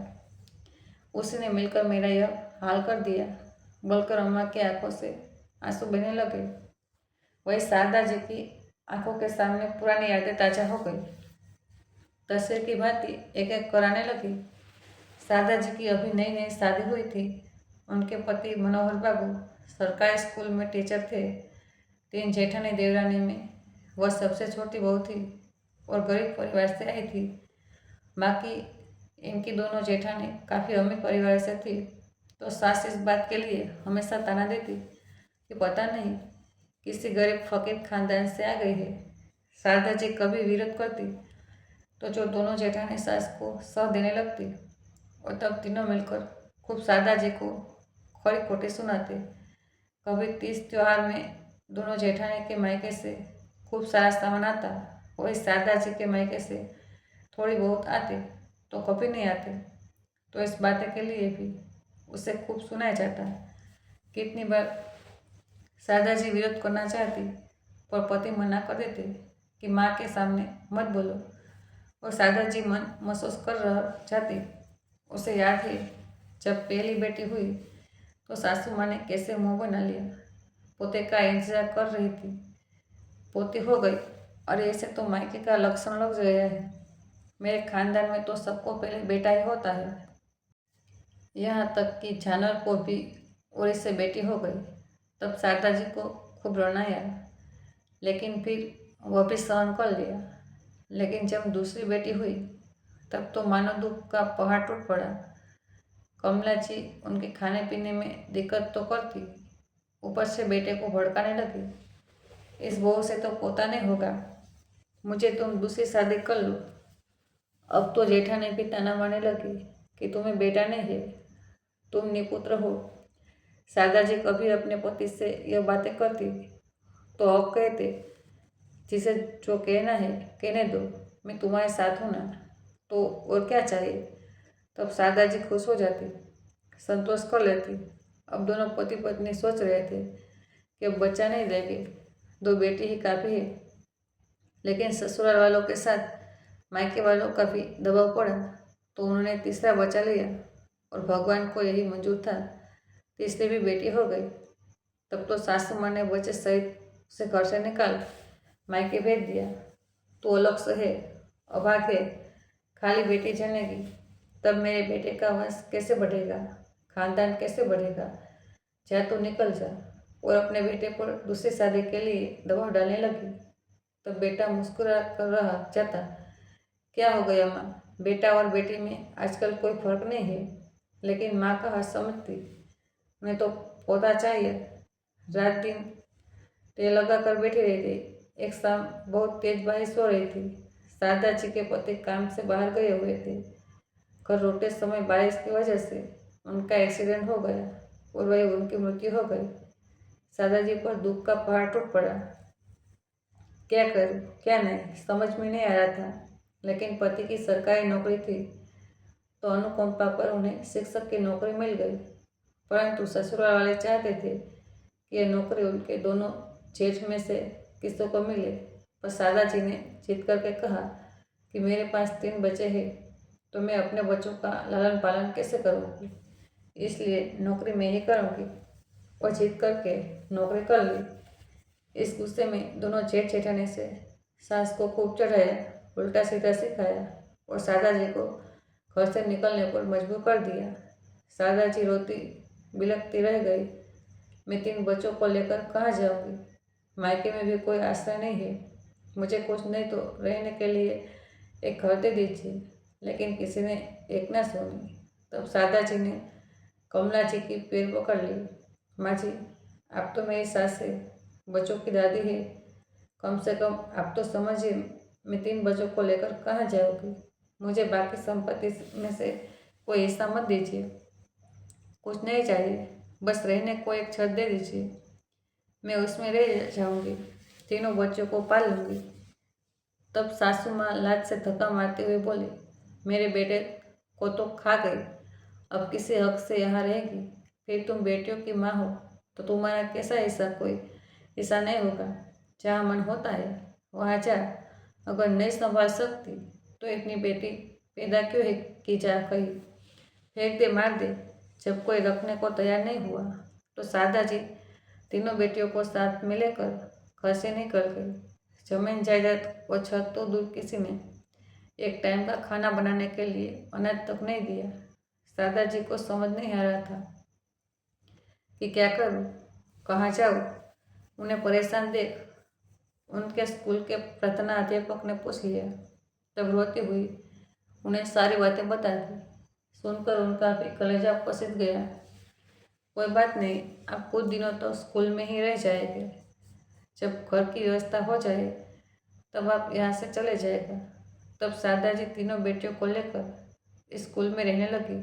उसी ने मिलकर मेरा यह हाल कर दिया। बोलकर अम्मा की आंखों से आंसू बहने लगे। वही शारदा जी की आंखों के सामने पुरानी यादें ताजा हो गई, तस्वीर की भांति एक एक कराने लगी। शारदा जी की अभी नई नई शादी हुई थी। उनके पति मनोहर बाबू सरकारी स्कूल में टीचर थे। 3 जेठानी देवरानी में वह सबसे छोटी बहू थी और गरीब परिवार से आई थी। बाकी इनकी दोनों जेठानी काफ़ी अमीर परिवार से थी, तो सास इस बात के लिए हमेशा ताना देती कि पता नहीं किसी गरीब फकीर खानदान से आ गई है। शारदा जी कभी विरोध करती तो जो दोनों जेठानी सास को सह देने लगती और तब तीनों मिलकर खूब शारदा जी को खरी खोटी सुनाते। कभी तीज त्योहार में दोनों जेठानी के मायके से खूब सारा सामान आता, वही शारदा जी के मायके से थोड़ी बहुत आते तो कभी नहीं आते, तो इस बात के लिए भी उसे खूब सुनाया जाता। कितनी बार शारदा जी विरोध करना चाहती, पर पति मना कर देते कि माँ के सामने मत बोलो, और शारदा जी मन महसूस कर रह जाती। उसे याद है जब पहली बेटी हुई तो सासू माँ ने कैसे मुँह बना लिया। पोते का इंतजार कर रही थी, पोती हो गई, और ऐसे तो मायके का लक्षण लग गया है। मेरे खानदान में तो सबको पहले बेटा ही होता है, यहाँ तक कि जानवर को भी और इससे बेटी हो गई। तब शारदा जी को खूब रोना आया, लेकिन फिर वह भी सहन कर लिया। लेकिन जब दूसरी बेटी हुई तब तो मानो दुख का पहाड़ टूट पड़ा। कमला जी उनके खाने पीने में दिक्कत तो करती, ऊपर से बेटे को भड़काने लगी। इस बहू से तो पोता नहीं होगा, मुझे तुम दूसरी शादी कर लो। अब तो जेठानी भी ताना मारने लगी कि तुम्हें बेटा नहीं है, तुम निपुत्र हो। शारदा जी कभी अपने पति से यह बातें करती तो अब कहते, जिसे जो कहना है कहने दो, मैं तुम्हारे साथ हूँ ना, तो और क्या चाहिए। तब शारदा जी खुश हो जाती, संतोष कर लेती। अब दोनों पति पत्नी सोच रहे थे कि अब बच्चा नहीं देंगे, 2 बेटी ही काफ़ी है। लेकिन ससुराल वालों के साथ मायके वालों का भी दबाव पड़ा, तो उन्होंने तीसरा बच्चा लिया, और भगवान को यही मंजूर था, तीसरी भी बेटी हो गई। तब तो सासू माँ ने बच्चे सहित उसे घर से निकाल मायके भेज दिया। तो अलग से है, अभाग है, खाली बेटी जनेगी, तब मेरे बेटे का वंश कैसे बढ़ेगा, खानदान कैसे बढ़ेगा। जा तो निकल जा। और अपने बेटे पर दूसरी शादी के लिए दबाव डालने लगी। तब बेटा मुस्कुरा कर रहा जाता, क्या हो गया माँ, बेटा और बेटी में आजकल कोई फर्क नहीं है। लेकिन माँ का हाथ समझती, उन्हें तो पोता चाहिए। रात दिन तेल लगा कर बैठी रहती। एक शाम बहुत तेज बारिश हो रही थी। शारदा जी के पति काम से बाहर गए हुए थे। घर लौटते समय बारिश की वजह से उनका एक्सीडेंट हो गया और वही उनकी मृत्यु हो गई। शारदा जी पर दुख का पहाड़ टूट पड़ा। क्या करूं क्या नहीं समझ में नहीं आ रहा था, लेकिन पति की सरकारी नौकरी थी, तो अनुकंपा पर उन्हें शिक्षक की नौकरी मिल गई। परंतु ससुराल वाले चाहते थे कि यह नौकरी उनके दोनों जेठ में से किसी को मिले। पर सादाजी ने जिद करके कहा कि मेरे पास 3 बच्चे हैं, तो मैं अपने बच्चों का लालन पालन कैसे करूँगी, इसलिए नौकरी मैं ही करूँगी। और जिद करके नौकरी कर ली। इस गुस्से में दोनों जेठ जेठानी से सास को खूब चढ़ाया, उल्टा सीधा सिखाया और सादाजी को घर से निकलने पर मजबूर कर दिया। सादाजी रोती बिलखती रह गई। मैं 3 बच्चों को लेकर कहाँ जाऊँगी? मायके में भी कोई आश्रय नहीं है। मुझे कुछ नहीं तो रहने के लिए एक घर दे दीजिए। लेकिन किसी ने एक ना सुनी। तब सादाजी ने कमला जी की पैर पकड़ ली। माँ जी, आप तो मेरी सास है, बच्चों की दादी है। कम से कम आप तो समझिए, मैं 3 बच्चों को लेकर कहाँ जाऊँगी? मुझे बाकी संपत्ति में से कोई हिस्सा मत दीजिए। कुछ नहीं चाहिए, बस रहने को एक छत दे दीजिए। मैं उसमें रह जाऊँगी, तीनों बच्चों को पाल लूँगी। तब सासू माँ लाज से धक्का मारते हुए बोली, मेरे बेटे को तो खा गई, अब किसी हक से यहाँ रहेगी? फिर तुम बेटियों की माँ हो तो तुम्हारा कैसा हिस्सा? कोई हिस्सा नहीं होगा। जहाँ मन होता है वहाँ जा। अगर नहीं संभाल सकती तो इतनी बेटी पैदा क्यों है की जा कही? फेंक दे, मार दे। जब कोई रखने को तैयार नहीं हुआ तो सादाजी तीनों बेटियों को साथ में लेकर घर से निकल गई। जमीन जायदाद और छत तो दूर, किसी ने एक टाइम का खाना बनाने के लिए अनाज तक नहीं दिया। सादाजी को समझ नहीं आ रहा था कि क्या करूं, कहाँ जाऊं। उन्हें परेशान देख उनके स्कूल के प्रार्थना अध्यापक ने पूछ लिया। तब रोती हुई उन्हें सारी बातें बता दी। सुनकर उनका भी कलेजा पसीज गया। कोई बात नहीं, आप कुछ दिनों तो स्कूल में ही रह जाएंगे। जब घर की व्यवस्था हो जाए तब आप यहाँ से चले जाएगा। तब सादाजी तीनों बेटियों को लेकर स्कूल में रहने लगी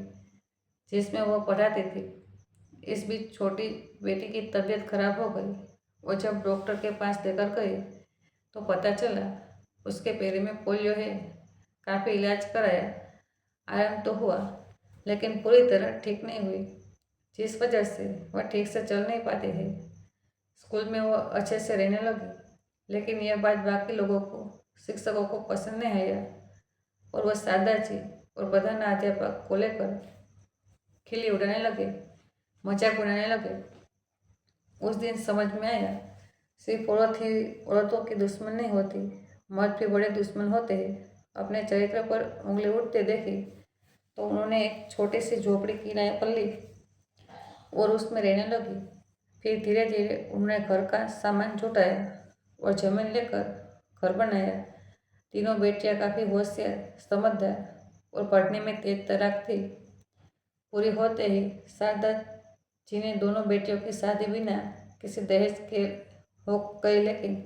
जिसमें वो पढ़ाती थी। इस बीच छोटी बेटी की तबीयत खराब हो गई। वो जब डॉक्टर के पास लेकर गए तो पता चला उसके पैर में पोलियो है। काफ़ी इलाज कराया, आराम तो हुआ, लेकिन पूरी तरह ठीक नहीं हुई, जिस वजह से वह ठीक से चल नहीं पाते हैं। स्कूल में वो अच्छे से रहने लगी, लेकिन यह बात बाकी लोगों को, शिक्षकों को पसंद नहीं आया और वह सादाजी और प्रधान अध्यापक को लेकर खिल्ली उड़ाने लगे, मजाक उड़ाने लगे। उस दिन समझ में आया, सिर्फ औरतों की दुश्मन नहीं होती, मर्द भी बड़े दुश्मन होते हैं। अपने चरित्र पर उंगली उठते देखी तो उन्होंने एक छोटी सी झोपड़ी किराए पर ली और उसमें रहने लगी। फिर धीरे धीरे उन्होंने घर का सामान जुटाया और जमीन लेकर घर बनाया। तीनों बेटियां काफ़ी होशियार, समझदार और पढ़ने में तेज तराक थी। पूरी होते ही शारदा जी ने दोनों बेटियों की शादी बिना किसी दहेज के हो गई, लेकिन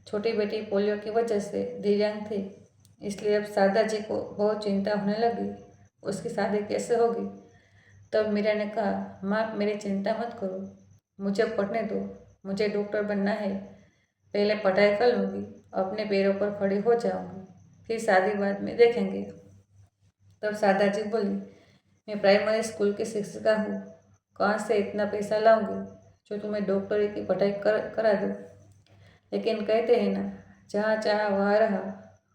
छोटी बेटी पोलियो की वजह से दिव्यांग थी, इसलिए अब शारदा जी को बहुत चिंता होने लगी, उसकी शादी कैसे होगी। तब मीरा ने कहा, माँ मेरी चिंता मत करो, मुझे पढ़ने दो, मुझे डॉक्टर बनना है। पहले पढ़ाई कर लूँगी, अपने पैरों पर खड़ी हो जाऊँगी, फिर शादी बाद में देखेंगे। तब शारदा जी बोली, मैं प्राइमरी स्कूल की शिक्षिका हूँ, कहाँ से इतना पैसा लाऊंगी जो तुम्हें डॉक्टरी की पढ़ाई करा दूँ। लेकिन कहते हैं ना, जहाँ चाहा वहाँ रहा,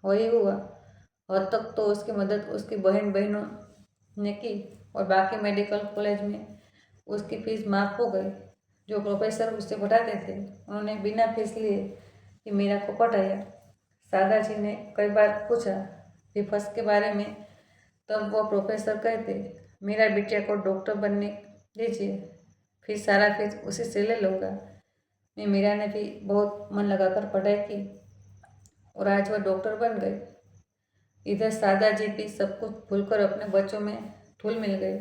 वही हुआ। हद तक तो उसकी मदद उसकी बहनों ने की और बाकी मेडिकल कॉलेज में उसकी फीस माफ़ हो गई। जो प्रोफेसर उससे पढ़ाते थे उन्होंने बिना फीस लिए कि मीरा को पढ़ाया। शारदा जी ने कई बार पूछा रिफर्स के बारे में, तब वो प्रोफेसर कहते, मेरा बिटिया को डॉक्टर बनने दीजिए, फिर सारा फीस उसी से ले लूँगा। मैं मीरा ने भी बहुत मन लगाकर पढ़ाई की और आज वह डॉक्टर बन गई। इधर शारदा जी भी सब कुछ भूलकर अपने बच्चों में घुल मिल गई।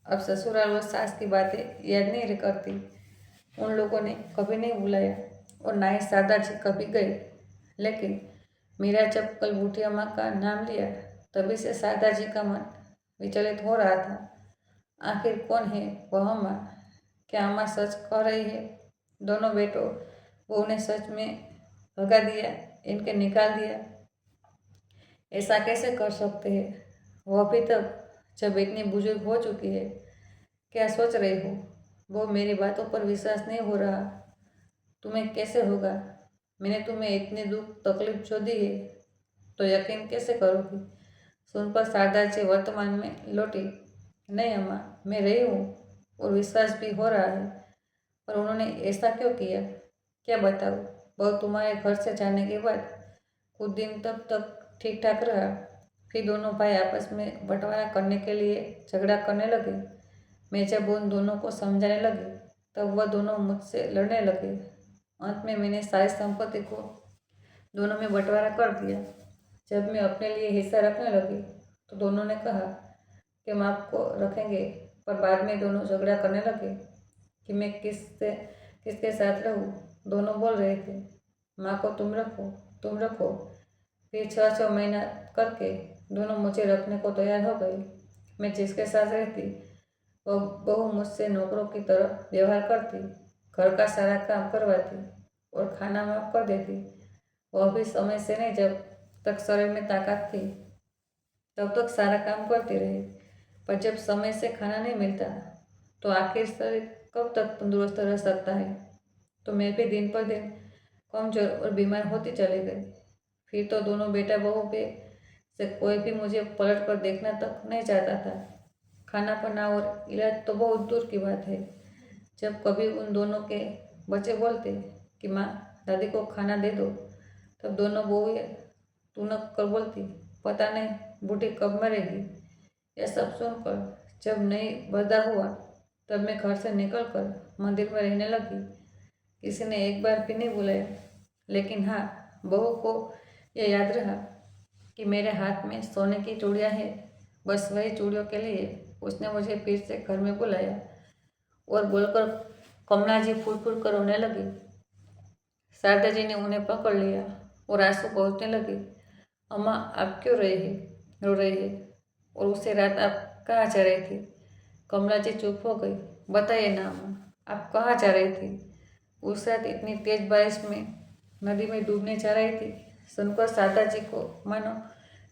अब ससुराल और सास की बातें याद नहीं करती। उन लोगों ने कभी नहीं बुलाया और ना ही शारदा जी कभी गई। लेकिन मीरा जब कल बूटिया माँ का नाम लिया तभी से शारदा जी का मन विचलित हो रहा था। आखिर कौन है वह माँ? क्या अम्मा सच कह रही है? दोनों बेटों वो उन्हें सच में भगा दिया, इनके निकाल दिया? ऐसा कैसे कर सकते हैं? वह भी तब जब इतनी बुजुर्ग हो चुकी है। क्या सोच रही हो? वो मेरी बातों पर विश्वास नहीं हो रहा। तुम्हें कैसे होगा? मैंने तुम्हें इतनी दुख तकलीफ जो दी है तो यकीन कैसे करोगी? सुनकर शारदा जी वर्तमान में लौटी। नहीं अम्मा, मैं रही हूँ और विश्वास भी हो रहा है, पर उन्होंने ऐसा क्यों किया? क्या बताऊँ? बहू तुम्हारे घर से जाने के बाद कुछ दिन तक ठीक ठाक रहा, फिर दोनों भाई आपस में बंटवारा करने के लिए झगड़ा करने लगे। मैं जब उन दोनों को समझाने लगी तब वह दोनों मुझसे लड़ने लगे। अंत में मैंने सारी संपत्ति को दोनों में बंटवारा कर दिया। जब मैं अपने लिए हिस्सा रखने लगी तो दोनों ने कहा कि हम आपको रखेंगे, पर बाद में दोनों झगड़ा करने लगे कि मैं किसके साथ रहूं। दोनों बोल रहे थे, माँ को तुम रखो, तुम रखो। फिर 6 महीना करके दोनों मुझे रखने को तैयार हो गए। मैं जिसके साथ रहती वह बहू मुझसे नौकरों की तरह व्यवहार करती, घर का सारा काम करवाती और खाना माफ कर देती। वह भी समय से नहीं, जब तक शरीर में ताकत थी तब तक सारा काम करती रही, पर जब समय से खाना नहीं मिलता तो आखिर शरीर कब तक तंदुरुस्त रह सकता है? तो मैं भी दिन पर दिन कमजोर और बीमार होती चली गई। फिर तो दोनों बेटा बहू पे से कोई भी मुझे पलट कर देखना तक नहीं चाहता था। खाना पीना और इलाज तो बहुत दूर की बात है। जब कभी उन दोनों के बच्चे बोलते कि माँ दादी को खाना दे दो, तब दोनों बहुएं टूनक कर बोलती, पता नहीं बूढ़ी कब मरेगी। यह सब सुनकर जब नहीं बर्दाश्त हुआ तब मैं घर से निकलकर मंदिर में रहने लगी। किसी ने एक बार भी नहीं बुलाया, लेकिन हाँ, बहू को यह याद रहा कि मेरे हाथ में सोने की चूड़ियाँ हैं। बस वही चूड़ियों के लिए उसने मुझे फिर से घर में बुलाया और बोलकर कमला जी फूल फूल कर रोने लगी। शारदा जी ने उन्हें पकड़ लिया और आंसू पहुँचने लगे। अम्मा, आप क्यों रो रही है? और उसे रात आप कहाँ जा रही थी? कमला जी चुप हो गई। बताइए ना अम्मा, आप कहाँ जा रही थी? उस रात इतनी तेज बारिश में नदी में डूबने जा रही थी। सुनकर शारदा जी को मानो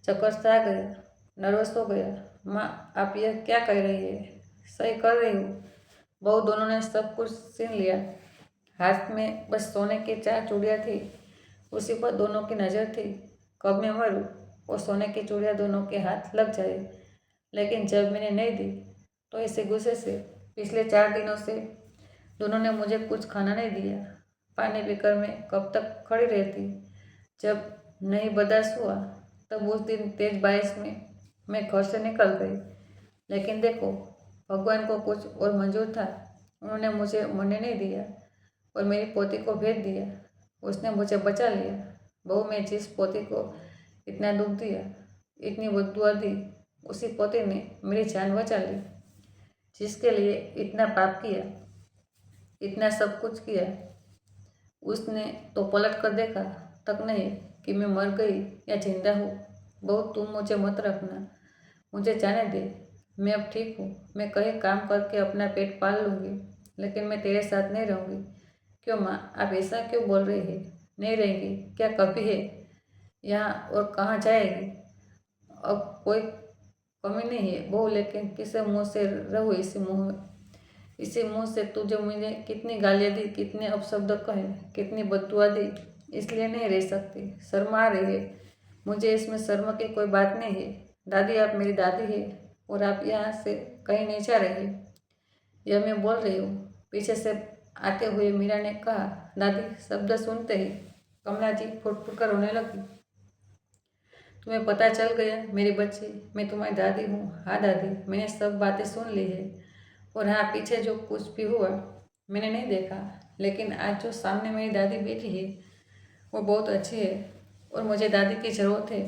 चक्कर सा आ गया, नर्वस हो गया। माँ, आप यह क्या कह रही है? सही कर रही हूँ। बहू दोनों ने सब कुछ छीन लिया। हाथ में बस सोने की 4 चूड़ियाँ थी, उसी पर दोनों की नज़र थी। कब मैं मरूँ और सोने की चूड़ियाँ दोनों के हाथ लग जाए। लेकिन जब मैंने नहीं दी तो इसी गुस्से से पिछले 4 दिनों से दोनों ने मुझे कुछ खाना नहीं दिया। पानी पीकर मैं कब तक खड़ी रहती। जब नहीं बर्दाश्त हुआ तब उस दिन तेज बारिश में मैं घर से निकल गई। लेकिन देखो, भगवान को कुछ और मंजूर था। उन्होंने मुझे मरने नहीं दिया और मेरी पोती को भेज दिया। उसने मुझे बचा लिया। बहू, मैं जिस पोती को इतना दुख दिया, इतनी बद्दुआ दी, उसी पोती ने मेरी जान बचा ली। जिसके लिए इतना पाप किया, इतना सब कुछ किया, उसने तो पलट कर देखा तक नहीं कि मैं मर गई या जिंदा हूँ। बहू, तुम मुझे मत रखना, मुझे जाने दे। मैं अब ठीक हूँ। मैं कहीं काम करके अपना पेट पाल लूँगी, लेकिन मैं तेरे साथ नहीं रहूँगी। क्यों माँ, आप ऐसा क्यों बोल रही है? नहीं रहेंगी? क्या कभी है यहाँ और कहाँ जाएगी? अब कोई कमी नहीं है बहू, लेकिन किसे मुँह से रहूँ? इसी मुँह से तुझे मुझे कितनी गालियाँ दी, कितने अपशब्द कहे, कितनी बददुआ दी, इसलिए नहीं रह सकती। शर्म आ रही है मुझे। इसमें शर्म की कोई बात नहीं है। दादी, आप मेरी दादी है और आप यहाँ से कहीं नहीं जा रही। यह मैं बोल रही हूँ। पीछे से आते हुए मीरा ने कहा। दादी शब्द सुनते ही कमला जी फुट फुट कर रोने लगी। तुम्हें पता चल गया मेरी बच्ची, मैं तुम्हारी दादी हूँ। हाँ दादी, मैंने सब बातें सुन ली है। और हाँ, पीछे जो कुछ भी हुआ मैंने नहीं देखा, लेकिन आज जो सामने मेरी दादी बैठी है वो बहुत अच्छी है और मुझे दादी की ज़रूरत है।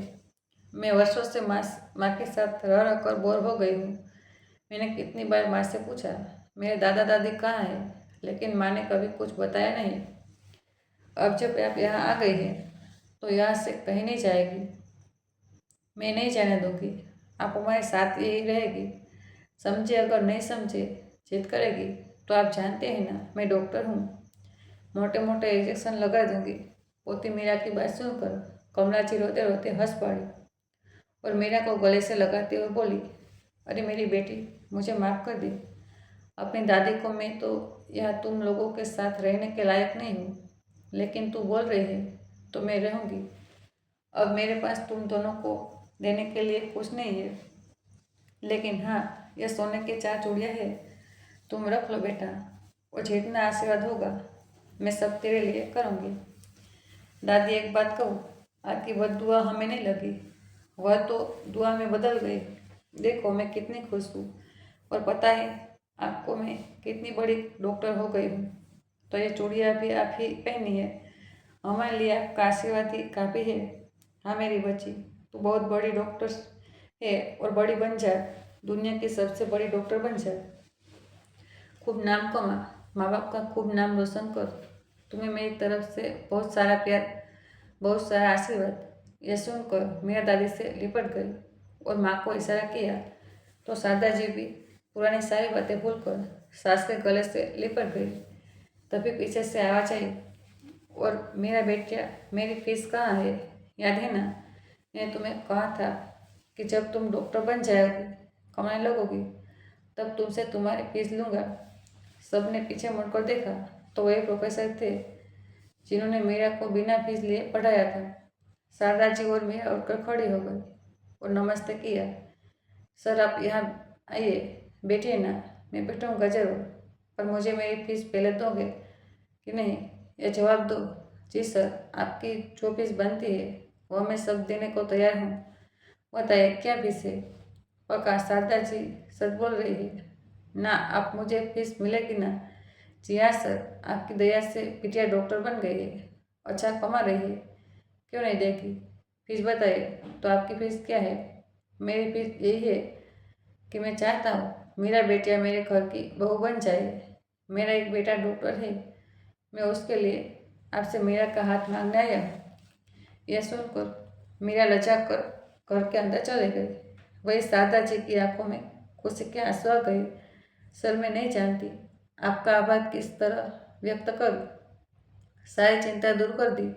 मैं वर्षों से माँ के साथ रह रह कर बोर हो गई हूँ। मैंने कितनी बार माँ से पूछा मेरे दादा दादी कहाँ हैं, लेकिन माँ ने कभी कुछ बताया नहीं। अब जब आप यहाँ आ गई हैं तो यहाँ से कहीं नहीं जाएगी। मैं नहीं जाने दूँगी। आप हमारे साथ यही रहेगी। समझे? अगर नहीं समझे, जिद करेगी तो आप जानते हैं ना, मैं डॉक्टर हूँ। मोटे मोटे इंजेक्शन लगा दूँगी। पोती मीरा की बात सुनकर कमला जी रोते रोते हंस पड़ी और मीरा को गले से लगाते हुए बोली, अरे मेरी बेटी, मुझे माफ़ कर दी। अपनी दादी को मैं तो यहाँ तुम लोगों के साथ रहने के लायक नहीं हूँ, लेकिन तू बोल रही है तो मैं रहूँगी। अब मेरे पास तुम दोनों को देने के लिए कुछ नहीं है, लेकिन हाँ, यह सोने के 4 चूड़ियाँ है, तुम रख लो बेटा, और जितना आशीर्वाद होगा मैं सब तेरे लिए करूँगी। दादी, एक बात कहूँ, आपकी वह दुआ हमें नहीं लगी, वह तो दुआ में बदल गई। देखो मैं कितनी खुश हूँ, और पता है आपको मैं कितनी बड़ी डॉक्टर हो गई हूँ। तो ये चूड़ियाँ भी आप ही पहनी है, हमारे लिए आपका आशीर्वाद ही काफ़ी है। हाँ मेरी बच्ची, तू बहुत बड़ी डॉक्टर है और बड़ी बन जा, दुनिया की सबसे बड़ी डॉक्टर बन जा, खूब नाम कमा, माँ बाप का खूब नाम रोशन कर। तुम्हें मेरी तरफ से बहुत सारा प्यार, बहुत सारा आशीर्वाद। यह सुनकर मेरा दादी से लिपट गई और माँ को इशारा किया तो शारदा जी भी पुरानी सारी बातें भूलकर सास के गले से लिपट गई। तभी पीछे से आवाज आई, और मेरा बेटा, मेरी फीस कहाँ है? याद है ना, मैंने तुम्हें कहा था कि जब तुम डॉक्टर बन जाओगी, कमाने लगोगी, तब तुमसे तुम्हारी फीस लूँगा। सबने पीछे मुड़कर देखा तो वही प्रोफेसर थे जिन्होंने मीरा को बिना फीस लिए पढ़ाया था। शारदा जी और मीरा उठकर खड़ी हो गई और नमस्ते किया। सर आप यहाँ आइए, बैठिए ना, मैं बैठूँगा जरूर, पर मुझे मेरी फीस पहले दोगे कि नहीं, ये जवाब दो। जी सर, आपकी जो फीस बनती है वह मैं सब देने को तैयार हूँ। बताइए क्या फीस है? पक्का शारदा जी सच बोल रही है ना? आप मुझे फीस मिलेगी ना? जी हाँ सर, आपकी दया से बिटिया डॉक्टर बन गई है, अच्छा कमा रही है, क्यों नहीं देगी? फीस बताइए। तो आपकी फीस क्या है? मेरी फीस यही है कि मैं चाहता हूँ मेरा बेटिया मेरे घर की बहू बन जाए। मेरा एक बेटा डॉक्टर है, मैं उसके लिए आपसे मीरा का हाथ मांगने आया हूँ। यह सुनकर मीरा लजा कर घर के अंदर चले गई। वही शारदा जी की आंखों में खुशी के आंसू आ गए। सर मैं नहीं जानती आपका आभार किस तरह व्यक्त करूँ, सारी चिंता दूर कर दी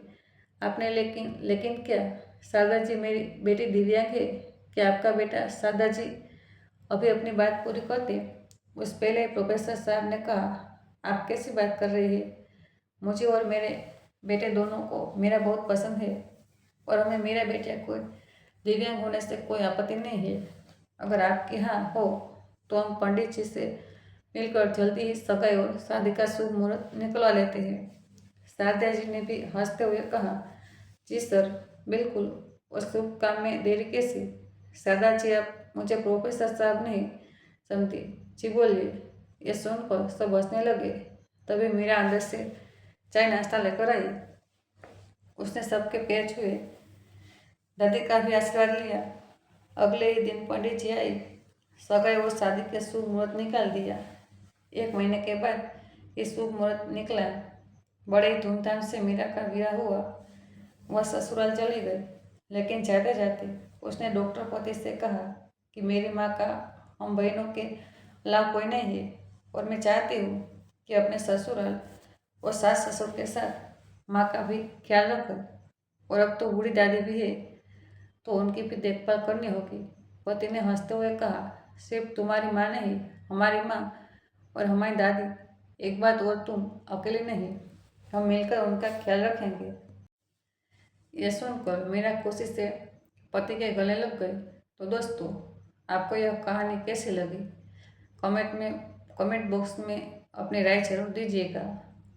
आपने, लेकिन लेकिन क्या? शारदा जी मेरी बेटी दिव्यांग है, क्या आपका बेटा? शारदा जी अभी अपनी बात पूरी करते उस पहले प्रोफेसर साहब ने कहा, आप कैसी बात कर रही है? मुझे और मेरे बेटे दोनों को मेरा बहुत पसंद है, और हमें मेरा बेटा कोई दिव्यांग होने से कोई आपत्ति नहीं है। अगर आपके यहाँ हो तो हम पंडित जी से मिलकर जल्दी ही सगाई और शादी का शुभ मुहूर्त निकलवा लेते हैं। शारदा जी ने भी हंसते हुए कहा, जी सर, बिल्कुल, और शुभ काम में देरी कैसी? शारदा जी आप मुझे प्रोफेसर साहब नहीं समझती, जी बोलिए। ये सुनकर सब हंसने लगे। तभी मीरा अंदर से चाय नाश्ता लेकर आई। उसने सबके पैर छुए, दादी का भी आशीर्वाद लिया। अगले ही दिन पंडित जी आई, सगाई और शादी के शुभ मुहूर्त निकाल दिया। 1 महीने के बाद ये शुभ मुहूर्त निकला। बड़े ही धूमधाम से मीरा का विवाह हुआ। वह ससुराल चली गई, लेकिन जाते जाते उसने डॉक्टर पति से कहा कि मेरी माँ का हम बहनों के अलावा कोई नहीं है, और मैं चाहती हूँ कि अपने ससुराल और सास ससुर के साथ माँ का भी ख्याल रखो, और अब तो बूढ़ी दादी भी है तो उनकी भी देखभाल करनी होगी। पति ने हंसते हुए कहा, सिर्फ तुम्हारी माँ नहीं, हमारी माँ और हमारी दादी, एक बात और, तुम अकेले नहीं, हम मिलकर उनका ख्याल रखेंगे। यह सुनकर मेरा खुशी से पति के गले लग गई। तो दोस्तों, आपको यह कहानी कैसी लगी? कमेंट बॉक्स में अपनी राय जरूर दीजिएगा,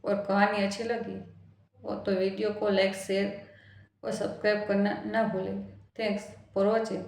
और कहानी अच्छी लगी वो तो वीडियो को लाइक, शेयर और सब्सक्राइब करना ना भूलें। Thanks for watching.